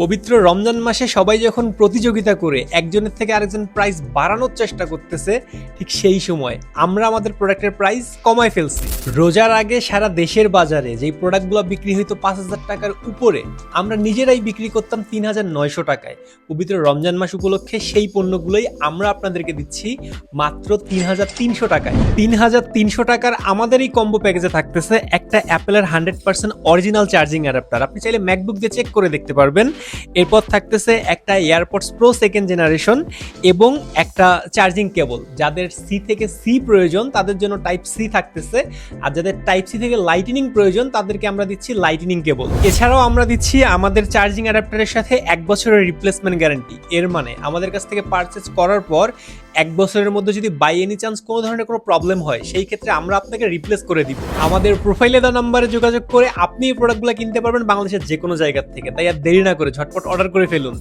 পবিত্র রমজান মাসে সবাই যখন প্রতিযোগিতা করে একজনের থেকে আরেকজন প্রাইস বাড়ানোর চেষ্টা করতেছে, ঠিক সেই সময় আমরা আমাদের প্রোডাক্টের প্রাইস কমায় ফেলছি। রোজার আগে সারা দেশের বাজারে যেই প্রোডাক্টগুলো বিক্রি হইতো 5,000 টাকার উপরে, আমরা নিজেরাই বিক্রি করতাম 3,900 টাকায়। পবিত্র রমজান মাস উপলক্ষে সেই পণ্যগুলোই আমরা আপনাদেরকে দিচ্ছি মাত্র 3,300 টাকায়। 3,300 টাকার আমাদের এই কম্বো প্যাকেজে থাকতেছে একটা অ্যাপেলের 100% অরিজিনাল চার্জিং অ্যাডাপ্টার, আপনি চাইলে ম্যাকবুক দিয়ে চেক করে দেখতে পারবেন। এরপর থাকতেছে একটা এয়ারপডস প্রো সেকেন্ড জেনারেশন এবং একটা চার্জিং কেবল। যাদের সি থেকে সি প্রয়োজন তাদের জন্য টাইপ সি থাকতেছে, আর যাদের টাইপ সি থেকে লাইটনিং প্রয়োজন তাদেরকে আমরা দিচ্ছি লাইটনিং কেবল। এছাড়াও আমরা দিচ্ছি আমাদের চার্জিং অ্যাডাপ্টারের সাথে 1 বছরের রিপ্লেসমেন্ট গ্যারান্টি। এর মানে আমাদের কাছ থেকে পারচেজ করার পর 1 বছরের মধ্যে যদি বাই এনি চান্স কোনো ধরনের কোনো প্রবলেম হয়, সেই ক্ষেত্রে আমরা আপনাকে রিপ্লেস করে দিব। আমাদের প্রোফাইলে দেওয়া নাম্বারে যোগাযোগ করে আপনি এই প্রোডাক্টগুলো কিনতে পারবেন বাংলাদেশের যে কোনো জায়গা থেকে। তাই আর দেরি না করে ঝটপট অর্ডার করে ফেলুন।